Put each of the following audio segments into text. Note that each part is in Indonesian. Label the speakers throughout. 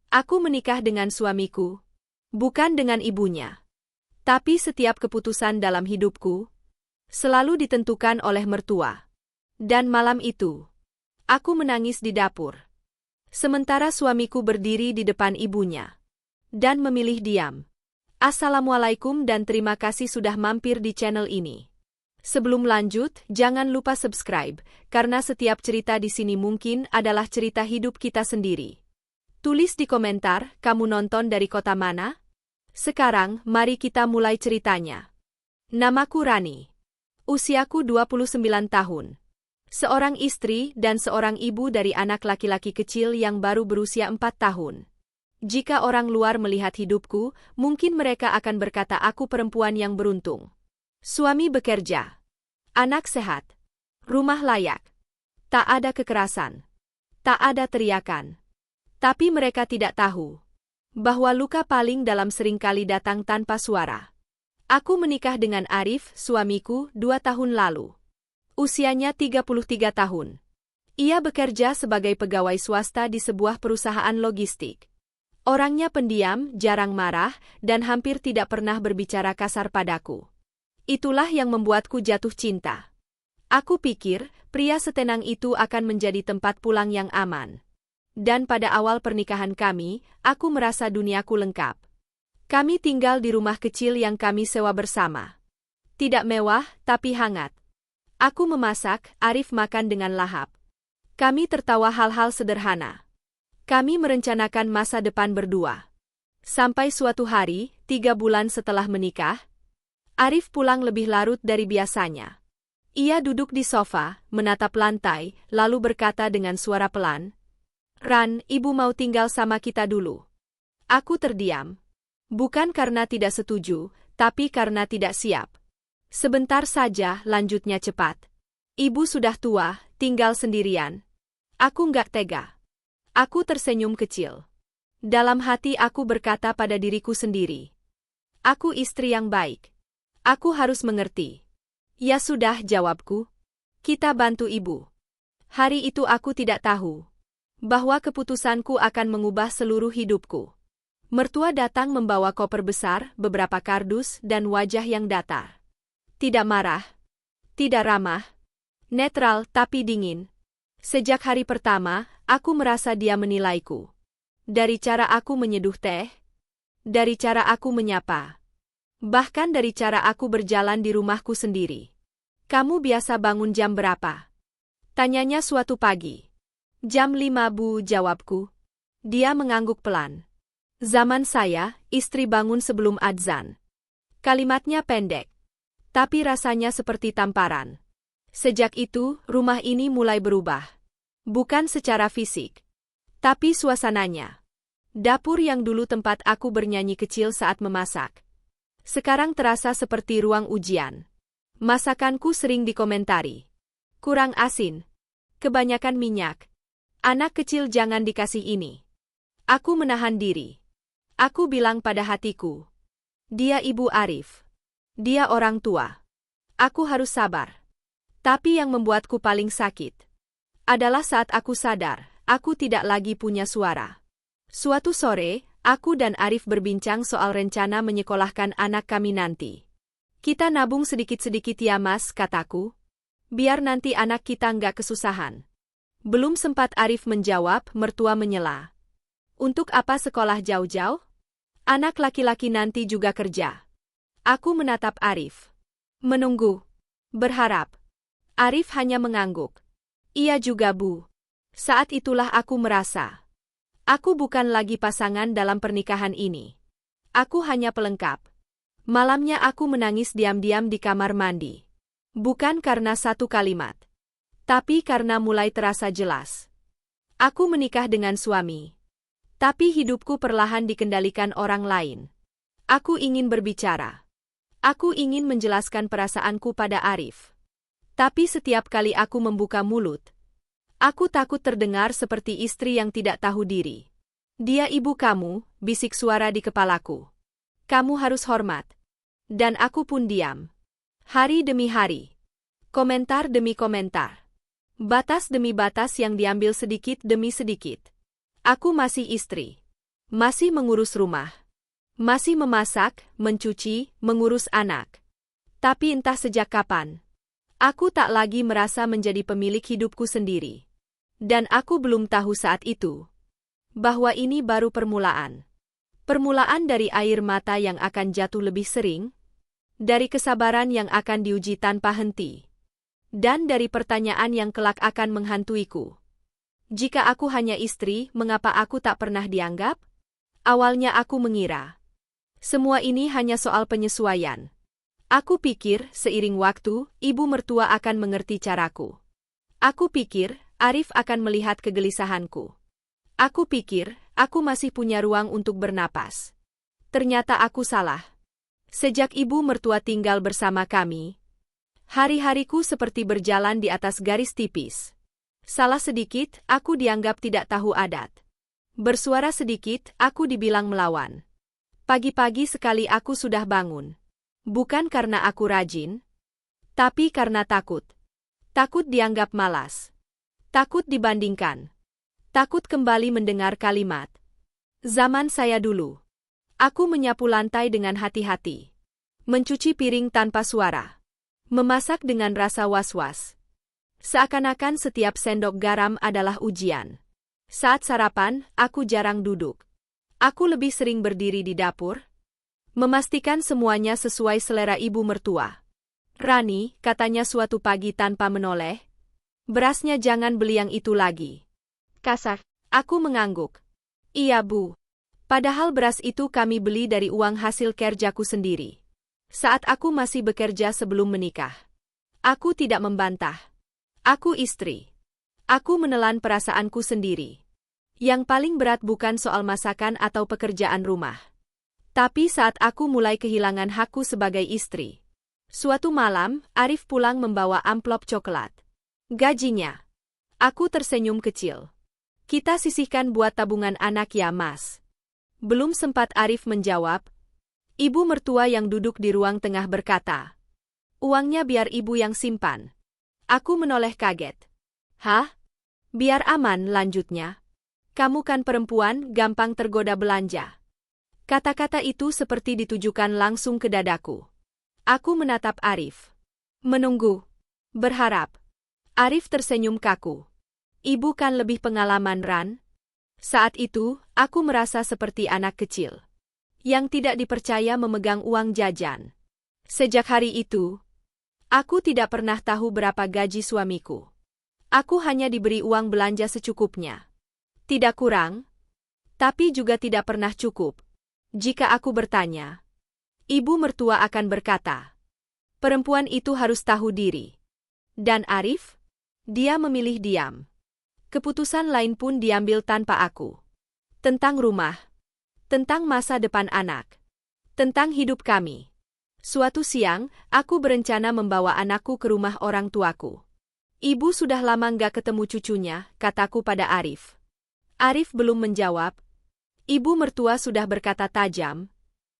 Speaker 1: Aku menikah dengan suamiku, bukan dengan ibunya. Tapi setiap keputusan dalam hidupku selalu ditentukan oleh mertua. Dan malam itu, aku menangis di dapur. Sementara suamiku berdiri di depan ibunya dan memilih diam. Assalamualaikum dan terima kasih sudah mampir di channel ini. Sebelum lanjut, jangan lupa subscribe, karena setiap cerita di sini mungkin adalah cerita hidup kita sendiri. Tulis di komentar, kamu nonton dari kota mana? Sekarang, mari kita mulai ceritanya. Namaku Rani. Usiaku 29 tahun. Seorang istri dan seorang ibu dari anak laki-laki kecil yang baru berusia 4 tahun. Jika orang luar melihat hidupku, mungkin mereka akan berkata aku perempuan yang beruntung. Suami bekerja. Anak sehat. Rumah layak. Tak ada kekerasan. Tak ada teriakan. Tapi mereka tidak tahu bahwa luka paling dalam seringkali datang tanpa suara. Aku menikah dengan Arif, suamiku, 2 tahun lalu. Usianya 33 tahun. Ia bekerja sebagai pegawai swasta di sebuah perusahaan logistik. Orangnya pendiam, jarang marah, dan hampir tidak pernah berbicara kasar padaku. Itulah yang membuatku jatuh cinta. Aku pikir, pria setenang itu akan menjadi tempat pulang yang aman. Dan pada awal pernikahan kami, aku merasa duniaku lengkap. Kami tinggal di rumah kecil yang kami sewa bersama. Tidak mewah, tapi hangat. Aku memasak, Arif makan dengan lahap. Kami tertawa hal-hal sederhana. Kami merencanakan masa depan berdua. Sampai suatu hari, 3 bulan setelah menikah, Arif pulang lebih larut dari biasanya. Ia duduk di sofa, menatap lantai, lalu berkata dengan suara pelan, "Ran, ibu mau tinggal sama kita dulu." Aku terdiam. Bukan karena tidak setuju, tapi karena tidak siap. "Sebentar saja," lanjutnya cepat. "Ibu sudah tua, tinggal sendirian." Aku nggak tega. Aku tersenyum kecil. Dalam hati aku berkata pada diriku sendiri, "Aku istri yang baik. Aku harus mengerti." "Ya sudah," jawabku. "Kita bantu ibu." Hari itu aku tidak tahu bahwa keputusanku akan mengubah seluruh hidupku. Mertua datang membawa koper besar, beberapa kardus, dan wajah yang datar. Tidak marah, tidak ramah, netral tapi dingin. Sejak hari pertama, aku merasa dia menilaiku. Dari cara aku menyeduh teh, dari cara aku menyapa, bahkan dari cara aku berjalan di rumahku sendiri. "Kamu biasa bangun jam berapa?" tanyanya suatu pagi. "Jam 5, Bu," jawabku. Dia mengangguk pelan. "Zaman saya, istri bangun sebelum adzan." Kalimatnya pendek, tapi rasanya seperti tamparan. Sejak itu, rumah ini mulai berubah. Bukan secara fisik, tapi suasananya. Dapur yang dulu tempat aku bernyanyi kecil saat memasak, sekarang terasa seperti ruang ujian. Masakanku sering dikomentari. Kurang asin, kebanyakan minyak. Anak kecil jangan dikasih ini. Aku menahan diri. Aku bilang pada hatiku, dia ibu Arif. Dia orang tua. Aku harus sabar. Tapi yang membuatku paling sakit adalah saat aku sadar, aku tidak lagi punya suara. Suatu sore, aku dan Arif berbincang soal rencana menyekolahkan anak kami nanti. "Kita nabung sedikit-sedikit ya Mas," kataku. "Biar nanti anak kita nggak kesusahan." Belum sempat Arif menjawab, mertua menyela. "Untuk apa sekolah jauh-jauh? Anak laki-laki nanti juga kerja." Aku menatap Arif. Menunggu. Berharap. Arif hanya mengangguk. "Iya juga, Bu." Saat itulah aku merasa, aku bukan lagi pasangan dalam pernikahan ini. Aku hanya pelengkap. Malamnya aku menangis diam-diam di kamar mandi. Bukan karena satu kalimat, tapi karena mulai terasa jelas. Aku menikah dengan suami, tapi hidupku perlahan dikendalikan orang lain. Aku ingin berbicara. Aku ingin menjelaskan perasaanku pada Arif. Tapi setiap kali aku membuka mulut, aku takut terdengar seperti istri yang tidak tahu diri. "Dia ibu kamu," bisik suara di kepalaku. "Kamu harus hormat." Dan aku pun diam. Hari demi hari. Komentar demi komentar. Batas demi batas yang diambil sedikit demi sedikit. Aku masih istri. Masih mengurus rumah. Masih memasak, mencuci, mengurus anak. Tapi entah sejak kapan, aku tak lagi merasa menjadi pemilik hidupku sendiri. Dan aku belum tahu saat itu bahwa ini baru permulaan. Permulaan dari air mata yang akan jatuh lebih sering, dari kesabaran yang akan diuji tanpa henti, dan dari pertanyaan yang kelak akan menghantuiku. Jika aku hanya istri, mengapa aku tak pernah dianggap? Awalnya aku mengira semua ini hanya soal penyesuaian. Aku pikir, seiring waktu, ibu mertua akan mengerti caraku. Aku pikir, Arif akan melihat kegelisahanku. Aku pikir, aku masih punya ruang untuk bernapas. Ternyata aku salah. Sejak ibu mertua tinggal bersama kami, hari-hariku seperti berjalan di atas garis tipis. Salah sedikit, aku dianggap tidak tahu adat. Bersuara sedikit, aku dibilang melawan. Pagi-pagi sekali aku sudah bangun. Bukan karena aku rajin, tapi karena takut. Takut dianggap malas. Takut dibandingkan. Takut kembali mendengar kalimat. Zaman saya dulu. Aku menyapu lantai dengan hati-hati. Mencuci piring tanpa suara. Memasak dengan rasa was-was. Seakan-akan setiap sendok garam adalah ujian. Saat sarapan, aku jarang duduk. Aku lebih sering berdiri di dapur, memastikan semuanya sesuai selera ibu mertua. Rani, katanya suatu pagi tanpa menoleh, berasnya jangan beli yang itu lagi. Kasar. Aku mengangguk. Iya bu. Padahal beras itu kami beli dari uang hasil kerjaku sendiri. Saat aku masih bekerja sebelum menikah. Aku tidak membantah. Aku istri. Aku menelan perasaanku sendiri. Yang paling berat bukan soal masakan atau pekerjaan rumah. Tapi saat aku mulai kehilangan hakku sebagai istri. Suatu malam, Arif pulang membawa amplop coklat. Gajinya. Aku tersenyum kecil. Kita sisihkan buat tabungan anak ya mas. Belum sempat Arif menjawab, ibu mertua yang duduk di ruang tengah berkata, uangnya biar ibu yang simpan. Aku menoleh kaget. Hah? Biar aman, lanjutnya. Kamu kan perempuan, gampang tergoda belanja. Kata-kata itu seperti ditujukan langsung ke dadaku. Aku menatap Arif. Menunggu. Berharap. Arif tersenyum kaku. Ibu kan lebih pengalaman, Ran. Saat itu, aku merasa seperti anak kecil yang tidak dipercaya memegang uang jajan. Sejak hari itu, aku tidak pernah tahu berapa gaji suamiku. Aku hanya diberi uang belanja secukupnya. Tidak kurang, tapi juga tidak pernah cukup. Jika aku bertanya, ibu mertua akan berkata, perempuan itu harus tahu diri. Dan Arif? Dia memilih diam. Keputusan lain pun diambil tanpa aku. Tentang rumah. Tentang masa depan anak. Tentang hidup kami. Suatu siang, aku berencana membawa anakku ke rumah orang tuaku. Ibu sudah lama nggak ketemu cucunya, kataku pada Arif. Arif belum menjawab. Ibu mertua sudah berkata tajam.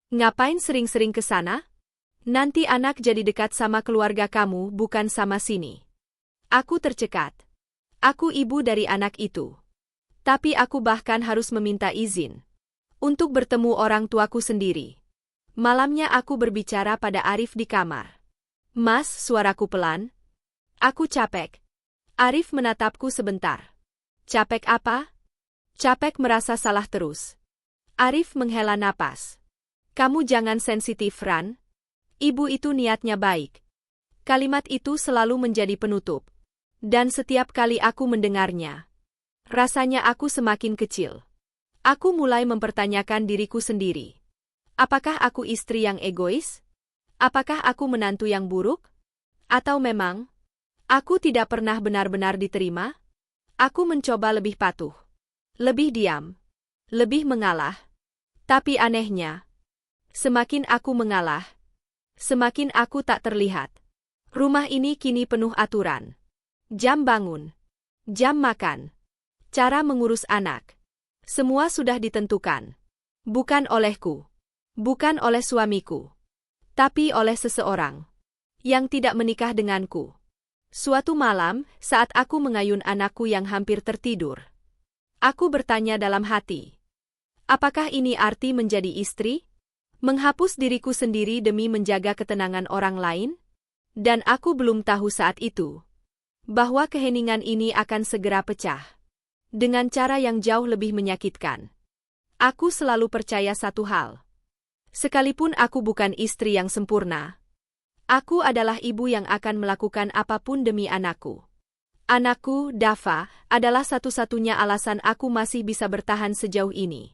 Speaker 1: Ngapain sering-sering ke sana? Nanti anak jadi dekat sama keluarga kamu, bukan sama sini. Aku tercekat. Aku ibu dari anak itu. Tapi aku bahkan harus meminta izin untuk bertemu orang tuaku sendiri. Malamnya aku berbicara pada Arif di kamar. Mas, suaraku pelan. Aku capek. Arif menatapku sebentar. Capek apa? Capek merasa salah terus. Arif menghela napas. Kamu jangan sensitif, Ran. Ibu itu niatnya baik. Kalimat itu selalu menjadi penutup. Dan setiap kali aku mendengarnya, rasanya aku semakin kecil. Aku mulai mempertanyakan diriku sendiri. Apakah aku istri yang egois? Apakah aku menantu yang buruk? Atau memang, aku tidak pernah benar-benar diterima? Aku mencoba lebih patuh. Lebih diam. Lebih mengalah. Tapi anehnya, semakin aku mengalah, semakin aku tak terlihat. Rumah ini kini penuh aturan. Jam bangun. Jam makan. Cara mengurus anak. Semua sudah ditentukan. Bukan olehku. Bukan oleh suamiku. Tapi oleh seseorang yang tidak menikah denganku. Suatu malam, saat aku mengayun anakku yang hampir tertidur, aku bertanya dalam hati. Apakah ini arti menjadi istri? Menghapus diriku sendiri demi menjaga ketenangan orang lain? Dan aku belum tahu saat itu bahwa keheningan ini akan segera pecah dengan cara yang jauh lebih menyakitkan. Aku selalu percaya satu hal. Sekalipun aku bukan istri yang sempurna, aku adalah ibu yang akan melakukan apapun demi anakku. Anakku, Dava, adalah satu-satunya alasan aku masih bisa bertahan sejauh ini.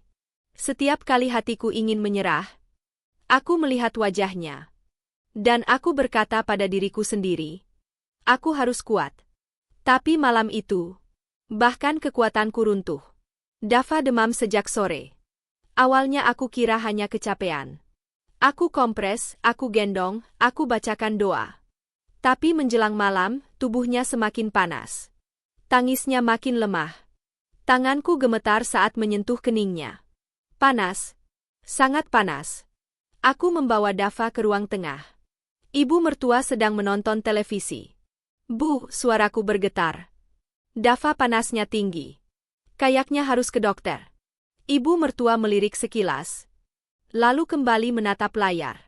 Speaker 1: Setiap kali hatiku ingin menyerah, aku melihat wajahnya. Dan aku berkata pada diriku sendiri, aku harus kuat. Tapi malam itu, bahkan kekuatanku runtuh. Dava demam sejak sore. Awalnya aku kira hanya kecapean. Aku kompres, aku gendong, aku bacakan doa. Tapi menjelang malam, tubuhnya semakin panas. Tangisnya makin lemah. Tanganku gemetar saat menyentuh keningnya. Panas. Sangat panas. Aku membawa Dava ke ruang tengah. Ibu mertua sedang menonton televisi. Bu, suaraku bergetar. Dava panasnya tinggi. Kayaknya harus ke dokter. Ibu mertua melirik sekilas. Lalu kembali menatap layar.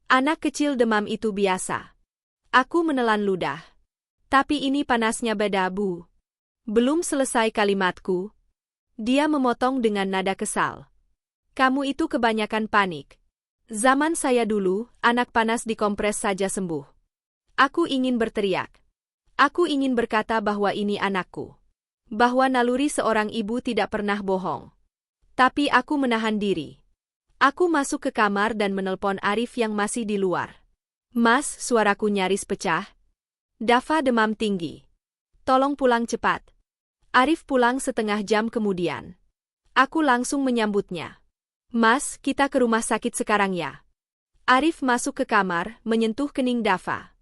Speaker 1: Anak kecil demam itu biasa. Aku menelan ludah. Tapi ini panasnya beda, Bu. Belum selesai kalimatku. Dia memotong dengan nada kesal. Kamu itu kebanyakan panik. Zaman saya dulu, anak panas dikompres saja sembuh. Aku ingin berteriak. Aku ingin berkata bahwa ini anakku. Bahwa naluri seorang ibu tidak pernah bohong. Tapi aku menahan diri. Aku masuk ke kamar dan menelpon Arif yang masih di luar. Mas, suaraku nyaris pecah. Dava demam tinggi. Tolong pulang cepat. Arif pulang setengah jam kemudian. Aku langsung menyambutnya. Mas, kita ke rumah sakit sekarang ya. Arif masuk ke kamar, menyentuh kening Dava.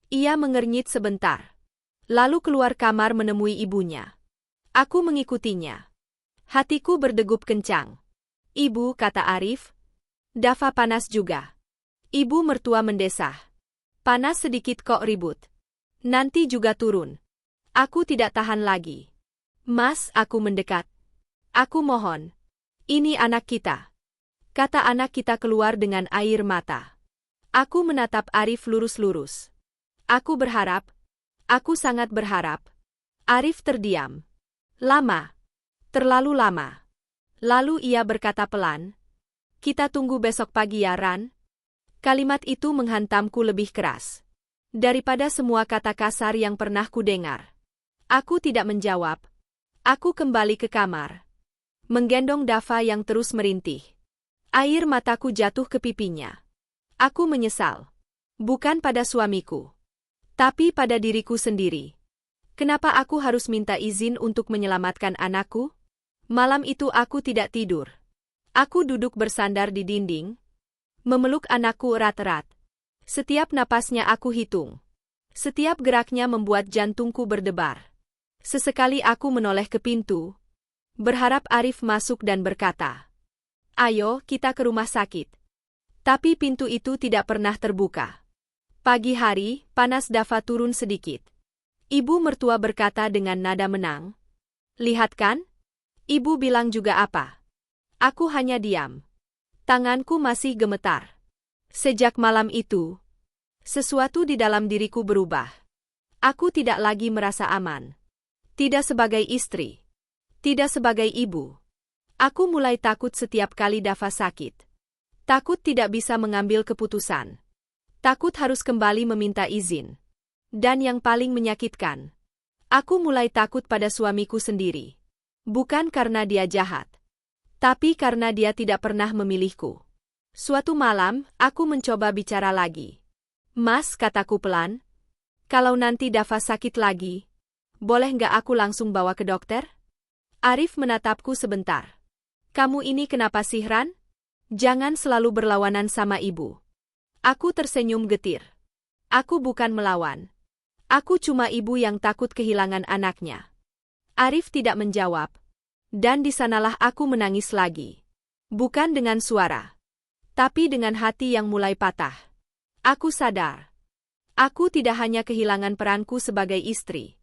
Speaker 1: Ia mengernyit sebentar. Lalu keluar kamar menemui ibunya. Aku mengikutinya. Hatiku berdegup kencang. Ibu, kata Arif. Dava panas juga. Ibu mertua mendesah. Panas sedikit kok ribut. Nanti juga turun. Aku tidak tahan lagi. Mas, aku mendekat. Aku mohon. Ini anak kita. Kata anak kita keluar dengan air mata. Aku menatap Arif lurus-lurus. Aku berharap. Aku sangat berharap. Arif terdiam. Lama. Terlalu lama. Lalu ia berkata pelan. Kita tunggu besok pagi ya, Ran. Kalimat itu menghantamku lebih keras daripada semua kata kasar yang pernah kudengar. Aku tidak menjawab. Aku kembali ke kamar. Menggendong Dava yang terus merintih. Air mataku jatuh ke pipinya. Aku menyesal. Bukan pada suamiku. Tapi pada diriku sendiri. Kenapa aku harus minta izin untuk menyelamatkan anakku? Malam itu aku tidak tidur. Aku duduk bersandar di dinding. Memeluk anakku erat-erat. Setiap napasnya aku hitung. Setiap geraknya membuat jantungku berdebar. Sesekali aku menoleh ke pintu. Berharap Arif masuk dan berkata, ayo, kita ke rumah sakit. Tapi pintu itu tidak pernah terbuka. Pagi hari, panas Dava turun sedikit. Ibu mertua berkata dengan nada menang. Lihat kan? Ibu bilang juga apa? Aku hanya diam. Tanganku masih gemetar. Sejak malam itu, sesuatu di dalam diriku berubah. Aku tidak lagi merasa aman. Tidak sebagai istri. Tidak sebagai ibu. Aku mulai takut setiap kali Dava sakit. Takut tidak bisa mengambil keputusan. Takut harus kembali meminta izin. Dan yang paling menyakitkan, aku mulai takut pada suamiku sendiri. Bukan karena dia jahat, tapi karena dia tidak pernah memilihku. Suatu malam, aku mencoba bicara lagi. Mas, kataku pelan, kalau nanti Dava sakit lagi, boleh nggak aku langsung bawa ke dokter? Arif menatapku sebentar. Kamu ini kenapa sih, Ran? Jangan selalu berlawanan sama ibu. Aku tersenyum getir. Aku bukan melawan. Aku cuma ibu yang takut kehilangan anaknya. Arif tidak menjawab. Dan di sanalah aku menangis lagi. Bukan dengan suara, tapi dengan hati yang mulai patah. Aku sadar. Aku tidak hanya kehilangan peranku sebagai istri.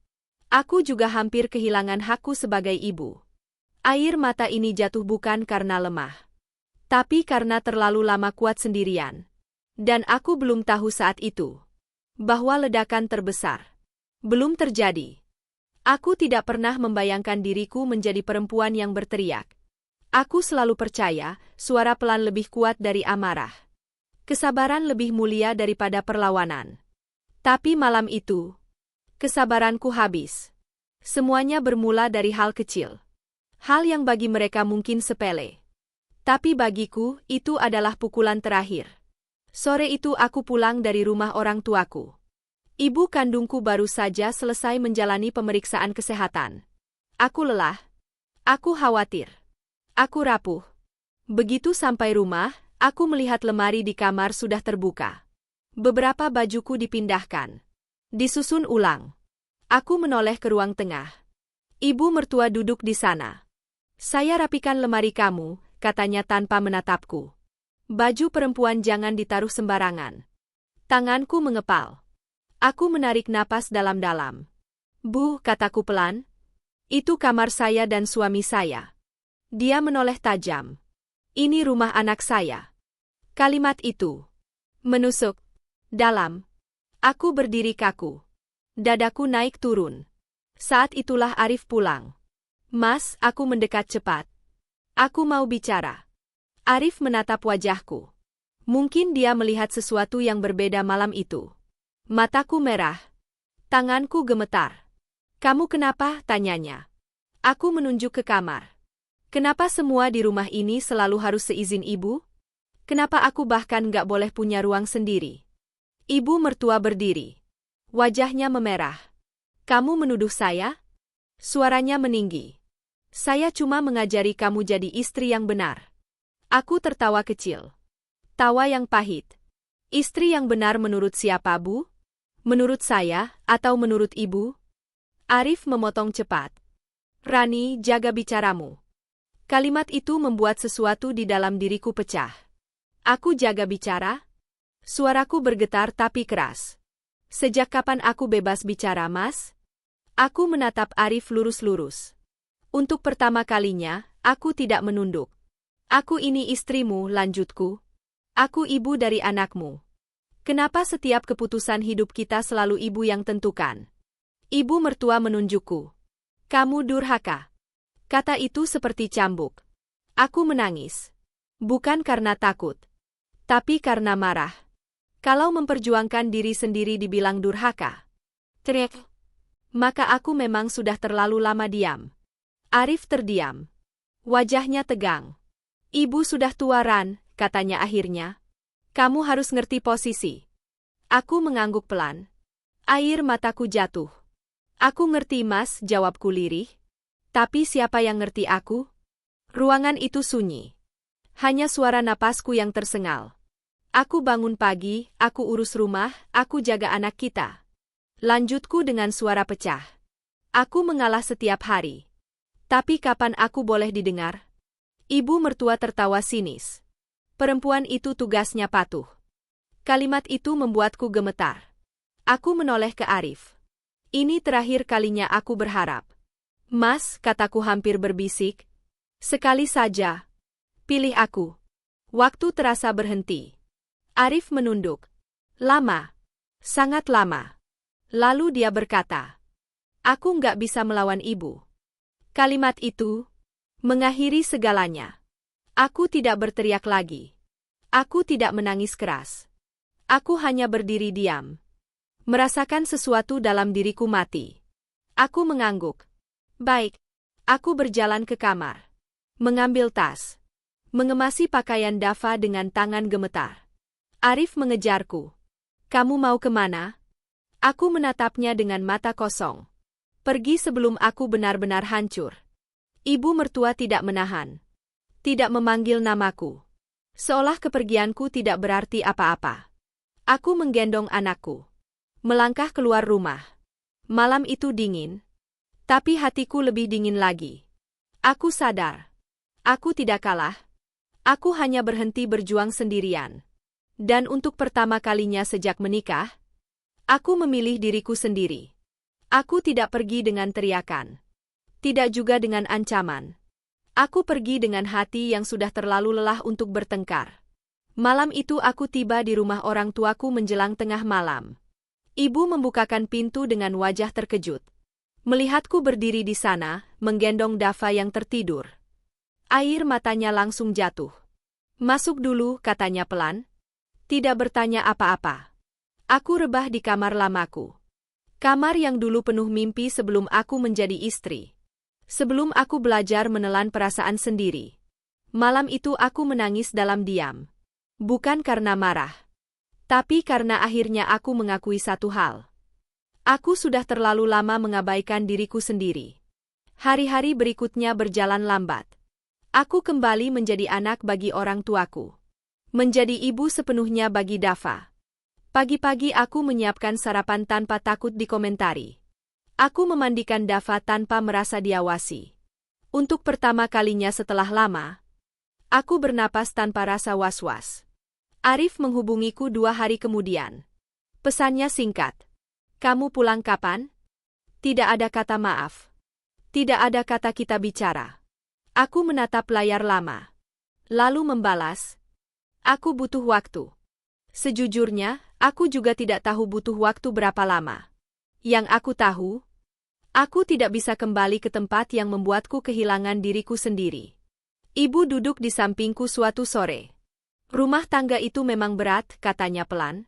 Speaker 1: Aku juga hampir kehilangan hakku sebagai ibu. Air mata ini jatuh bukan karena lemah, tapi karena terlalu lama kuat sendirian. Dan aku belum tahu saat itu bahwa ledakan terbesar belum terjadi. Aku tidak pernah membayangkan diriku menjadi perempuan yang berteriak. Aku selalu percaya, suara pelan lebih kuat dari amarah. Kesabaran lebih mulia daripada perlawanan. Tapi malam itu, kesabaranku habis. Semuanya bermula dari hal kecil. Hal yang bagi mereka mungkin sepele. Tapi bagiku, itu adalah pukulan terakhir. Sore itu aku pulang dari rumah orang tuaku. Ibu kandungku baru saja selesai menjalani pemeriksaan kesehatan. Aku lelah. Aku khawatir. Aku rapuh. Begitu sampai rumah, aku melihat lemari di kamar sudah terbuka. Beberapa bajuku dipindahkan. Disusun ulang. Aku menoleh ke ruang tengah. Ibu mertua duduk di sana. Saya rapikan lemari kamu, katanya tanpa menatapku. Baju perempuan jangan ditaruh sembarangan. Tanganku mengepal. Aku menarik napas dalam-dalam. Bu, kataku pelan. Itu kamar saya dan suami saya. Dia menoleh tajam. Ini rumah anak saya. Kalimat itu menusuk dalam. Aku berdiri kaku. Dadaku naik turun. Saat itulah Arif pulang. Mas, aku mendekat cepat. Aku mau bicara. Arif menatap wajahku. Mungkin dia melihat sesuatu yang berbeda malam itu. Mataku merah. Tanganku gemetar. Kamu kenapa? Tanyanya. Aku menunjuk ke kamar. Kenapa semua di rumah ini selalu harus seizin ibu? Kenapa aku bahkan gak boleh punya ruang sendiri? Ibu mertua berdiri. Wajahnya memerah. Kamu menuduh saya? Suaranya meninggi. Saya cuma mengajari kamu jadi istri yang benar. Aku tertawa kecil. Tawa yang pahit. Istri yang benar menurut siapa, Bu? Menurut saya, atau menurut ibu? Arif memotong cepat. Rani, jaga bicaramu. Kalimat itu membuat sesuatu di dalam diriku pecah. Aku jaga bicara? Suaraku bergetar tapi keras. Sejak kapan aku bebas bicara, Mas? Aku menatap Arif lurus-lurus. Untuk pertama kalinya, aku tidak menunduk. Aku ini istrimu, lanjutku. Aku ibu dari anakmu. Kenapa setiap keputusan hidup kita selalu ibu yang tentukan? Ibu mertua menunjukku. Kamu durhaka. Kata itu seperti cambuk. Aku menangis. Bukan karena takut. Tapi karena marah. Kalau memperjuangkan diri sendiri dibilang durhaka. Teriak. Maka aku memang sudah terlalu lama diam. Arif terdiam. Wajahnya tegang. Ibu sudah tua, Ran, katanya akhirnya. Kamu harus ngerti posisi. Aku mengangguk pelan. Air mataku jatuh. Aku ngerti, Mas, jawabku lirih. Tapi siapa yang ngerti aku? Ruangan itu sunyi. Hanya suara napasku yang tersengal. Aku bangun pagi, aku urus rumah, aku jaga anak kita. Lanjutku dengan suara pecah. Aku mengalah setiap hari. Tapi kapan aku boleh didengar? Ibu mertua tertawa sinis. Perempuan itu tugasnya patuh. Kalimat itu membuatku gemetar. Aku menoleh ke Arif. Ini terakhir kalinya aku berharap. Mas, kataku hampir berbisik. Sekali saja. Pilih aku. Waktu terasa berhenti. Arif menunduk. Lama. Sangat lama. Lalu dia berkata. Aku nggak bisa melawan ibu. Kalimat itu mengakhiri segalanya. Aku tidak berteriak lagi. Aku tidak menangis keras. Aku hanya berdiri diam. Merasakan sesuatu dalam diriku mati. Aku mengangguk. Baik. Aku berjalan ke kamar. Mengambil tas. Mengemasi pakaian Dava dengan tangan gemetar. Arif mengejarku. Kamu mau kemana? Aku menatapnya dengan mata kosong. Pergi sebelum aku benar-benar hancur. Ibu mertua tidak menahan. Tidak memanggil namaku. Seolah kepergianku tidak berarti apa-apa. Aku menggendong anakku. Melangkah keluar rumah. Malam itu dingin. Tapi hatiku lebih dingin lagi. Aku sadar. Aku tidak kalah. Aku hanya berhenti berjuang sendirian. Dan untuk pertama kalinya sejak menikah, aku memilih diriku sendiri. Aku tidak pergi dengan teriakan. Tidak juga dengan ancaman. Aku pergi dengan hati yang sudah terlalu lelah untuk bertengkar. Malam itu aku tiba di rumah orang tuaku menjelang tengah malam. Ibu membukakan pintu dengan wajah terkejut. Melihatku berdiri di sana, menggendong Dava yang tertidur. Air matanya langsung jatuh. "Masuk dulu," katanya pelan. Tidak bertanya apa-apa. Aku rebah di kamar lamaku. Kamar yang dulu penuh mimpi sebelum aku menjadi istri. Sebelum aku belajar menelan perasaan sendiri. Malam itu aku menangis dalam diam. Bukan karena marah. Tapi karena akhirnya aku mengakui satu hal. Aku sudah terlalu lama mengabaikan diriku sendiri. Hari-hari berikutnya berjalan lambat. Aku kembali menjadi anak bagi orang tuaku. Menjadi ibu sepenuhnya bagi Dava. Pagi-pagi aku menyiapkan sarapan tanpa takut dikomentari. Aku memandikan Dava tanpa merasa diawasi. Untuk pertama kalinya setelah lama, aku bernapas tanpa rasa was-was. Arif menghubungiku 2 hari kemudian. Pesannya singkat. "Kamu pulang kapan?" Tidak ada kata maaf. Tidak ada kata kita bicara. Aku menatap layar lama. Lalu membalas, "Aku butuh waktu." Sejujurnya, aku juga tidak tahu butuh waktu berapa lama. Yang aku tahu, aku tidak bisa kembali ke tempat yang membuatku kehilangan diriku sendiri. Ibu duduk di sampingku suatu sore. "Rumah tangga itu memang berat," katanya pelan.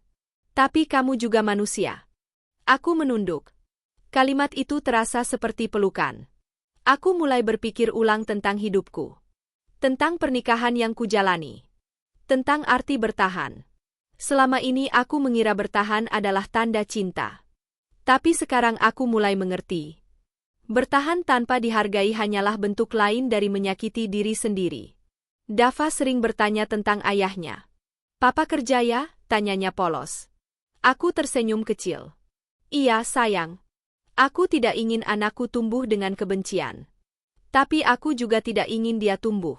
Speaker 1: "Tapi kamu juga manusia." Aku menunduk. Kalimat itu terasa seperti pelukan. Aku mulai berpikir ulang tentang hidupku. Tentang pernikahan yang kujalani. Tentang arti bertahan. Selama ini aku mengira bertahan adalah tanda cinta. Tapi sekarang aku mulai mengerti. Bertahan tanpa dihargai hanyalah bentuk lain dari menyakiti diri sendiri. Dava sering bertanya tentang ayahnya. "Papa kerja ya?" tanyanya polos. Aku tersenyum kecil. "Iya, sayang. Aku tidak ingin anakku tumbuh dengan kebencian. Tapi aku juga tidak ingin dia tumbuh."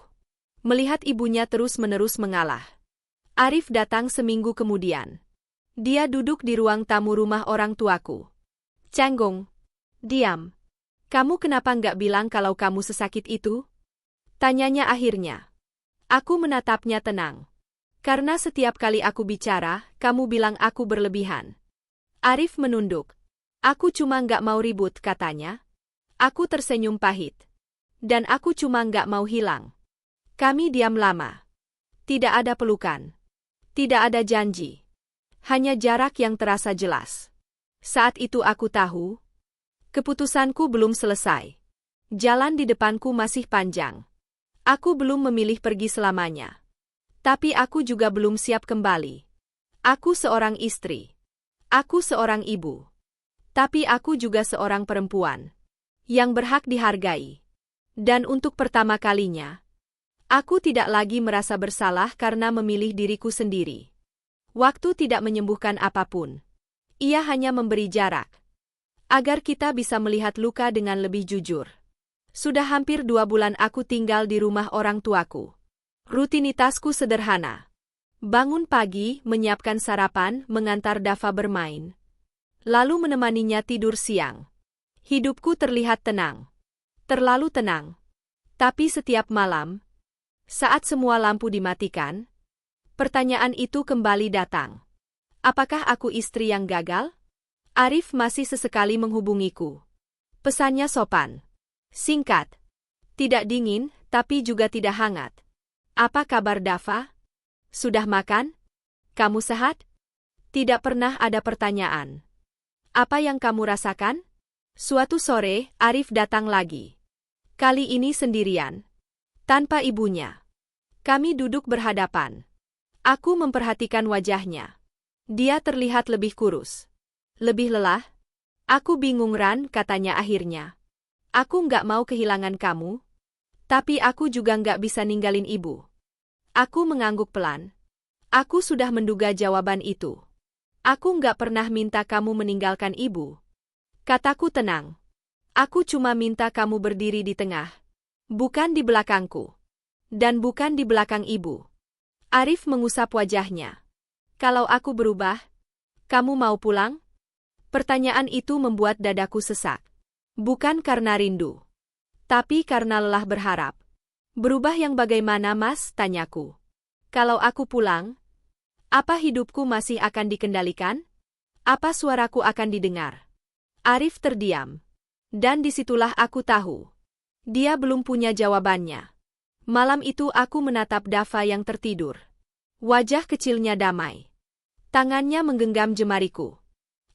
Speaker 1: Melihat ibunya terus-menerus mengalah. Arif datang seminggu kemudian. Dia duduk di ruang tamu rumah orang tuaku. "Canggung, diam. Kamu kenapa nggak bilang kalau kamu sesakit itu?" Tanyanya akhirnya. Aku menatapnya tenang. "Karena setiap kali aku bicara, kamu bilang aku berlebihan." Arif menunduk. "Aku cuma nggak mau ribut," katanya. Aku tersenyum pahit. "Dan aku cuma nggak mau hilang." Kami diam lama. Tidak ada pelukan. Tidak ada janji. Hanya jarak yang terasa jelas. Saat itu aku tahu, keputusanku belum selesai. Jalan di depanku masih panjang. Aku belum memilih pergi selamanya. Tapi aku juga belum siap kembali. Aku seorang istri. Aku seorang ibu. Tapi aku juga seorang perempuan. Yang berhak dihargai. Dan untuk pertama kalinya, aku tidak lagi merasa bersalah karena memilih diriku sendiri. Waktu tidak menyembuhkan apapun. Ia hanya memberi jarak. Agar kita bisa melihat luka dengan lebih jujur. Sudah hampir 2 bulan aku tinggal di rumah orang tuaku. Rutinitasku sederhana. Bangun pagi, menyiapkan sarapan, mengantar Dava bermain. Lalu menemaninya tidur siang. Hidupku terlihat tenang. Terlalu tenang. Tapi setiap malam, saat semua lampu dimatikan, pertanyaan itu kembali datang. Apakah aku istri yang gagal? Arif masih sesekali menghubungiku. Pesannya sopan. Singkat. Tidak dingin, tapi juga tidak hangat. "Apa kabar Dava? Sudah makan? Kamu sehat?" Tidak pernah ada pertanyaan. "Apa yang kamu rasakan?" Suatu sore, Arif datang lagi. Kali ini sendirian. Tanpa ibunya. Kami duduk berhadapan. Aku memperhatikan wajahnya. Dia terlihat lebih kurus. Lebih lelah. "Aku bingung Ran," katanya akhirnya. "Aku nggak mau kehilangan kamu. Tapi aku juga nggak bisa ninggalin ibu." Aku mengangguk pelan. Aku sudah menduga jawaban itu. "Aku nggak pernah minta kamu meninggalkan ibu." Kataku tenang. "Aku cuma minta kamu berdiri di tengah. Bukan di belakangku. Dan bukan di belakang ibu." Arif mengusap wajahnya. "Kalau aku berubah, kamu mau pulang?" Pertanyaan itu membuat dadaku sesak. Bukan karena rindu. Tapi karena lelah berharap. Berubah yang bagaimana, Mas? Tanyaku. Kalau aku pulang, apa hidupku masih akan dikendalikan? Apa suaraku akan didengar? Arif terdiam. Dan disitulah aku tahu. Dia belum punya jawabannya. Malam itu aku menatap Dava yang tertidur. Wajah kecilnya damai. Tangannya menggenggam jemariku.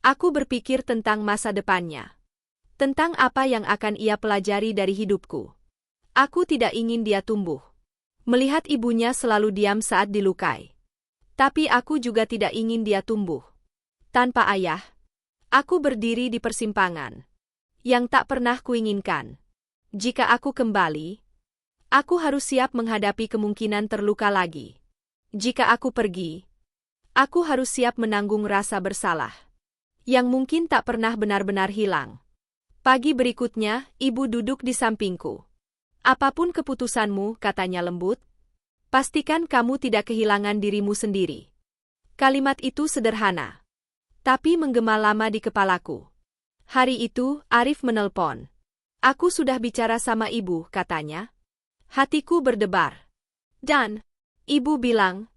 Speaker 1: Aku berpikir tentang masa depannya. Tentang apa yang akan ia pelajari dari hidupku. Aku tidak ingin dia tumbuh. Melihat ibunya selalu diam saat dilukai. Tapi aku juga tidak ingin dia tumbuh. Tanpa ayah, aku berdiri di persimpangan. Yang tak pernah kuinginkan. Jika aku kembali, aku harus siap menghadapi kemungkinan terluka lagi. Jika aku pergi, aku harus siap menanggung rasa bersalah. Yang mungkin tak pernah benar-benar hilang. Pagi berikutnya, ibu duduk di sampingku. Apapun keputusanmu, katanya lembut, pastikan kamu tidak kehilangan dirimu sendiri. Kalimat itu sederhana, tapi menggema lama di kepalaku. Hari itu, Arif menelpon. Aku sudah bicara sama ibu, katanya. Hatiku berdebar. Dan, ibu bilang,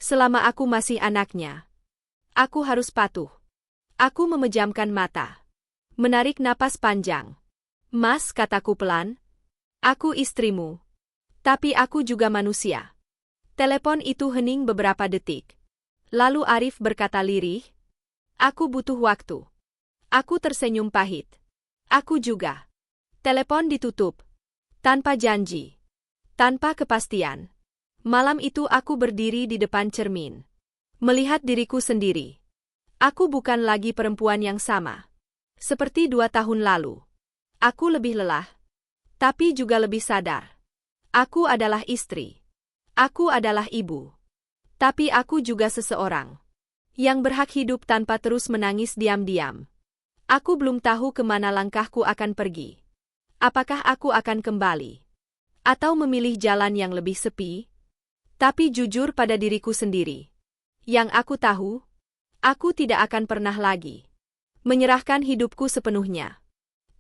Speaker 1: selama aku masih anaknya, aku harus patuh. Aku memejamkan mata. Menarik napas panjang. Mas, kataku pelan, aku istrimu. Tapi aku juga manusia. Telepon itu hening beberapa detik. Lalu Arif berkata lirih, aku butuh waktu. Aku tersenyum pahit. Aku juga. Telepon ditutup. Tanpa janji. Tanpa kepastian. Malam itu aku berdiri di depan cermin. Melihat diriku sendiri. Aku bukan lagi perempuan yang sama. Seperti 2 tahun lalu. Aku lebih lelah. Tapi juga lebih sadar. Aku adalah istri. Aku adalah ibu. Tapi aku juga seseorang. Yang berhak hidup tanpa terus menangis diam-diam. Aku belum tahu kemana langkahku akan pergi. Apakah aku akan kembali? Atau memilih jalan yang lebih sepi? Tapi jujur pada diriku sendiri. Yang aku tahu, aku tidak akan pernah lagi menyerahkan hidupku sepenuhnya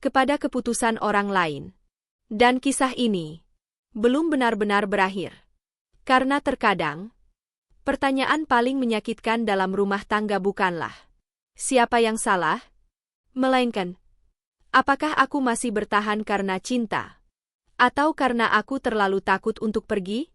Speaker 1: kepada keputusan orang lain. Dan kisah ini belum benar-benar berakhir. Karena terkadang, pertanyaan paling menyakitkan dalam rumah tangga bukanlah siapa yang salah, melainkan apakah aku masih bertahan karena cinta, atau karena aku terlalu takut untuk pergi?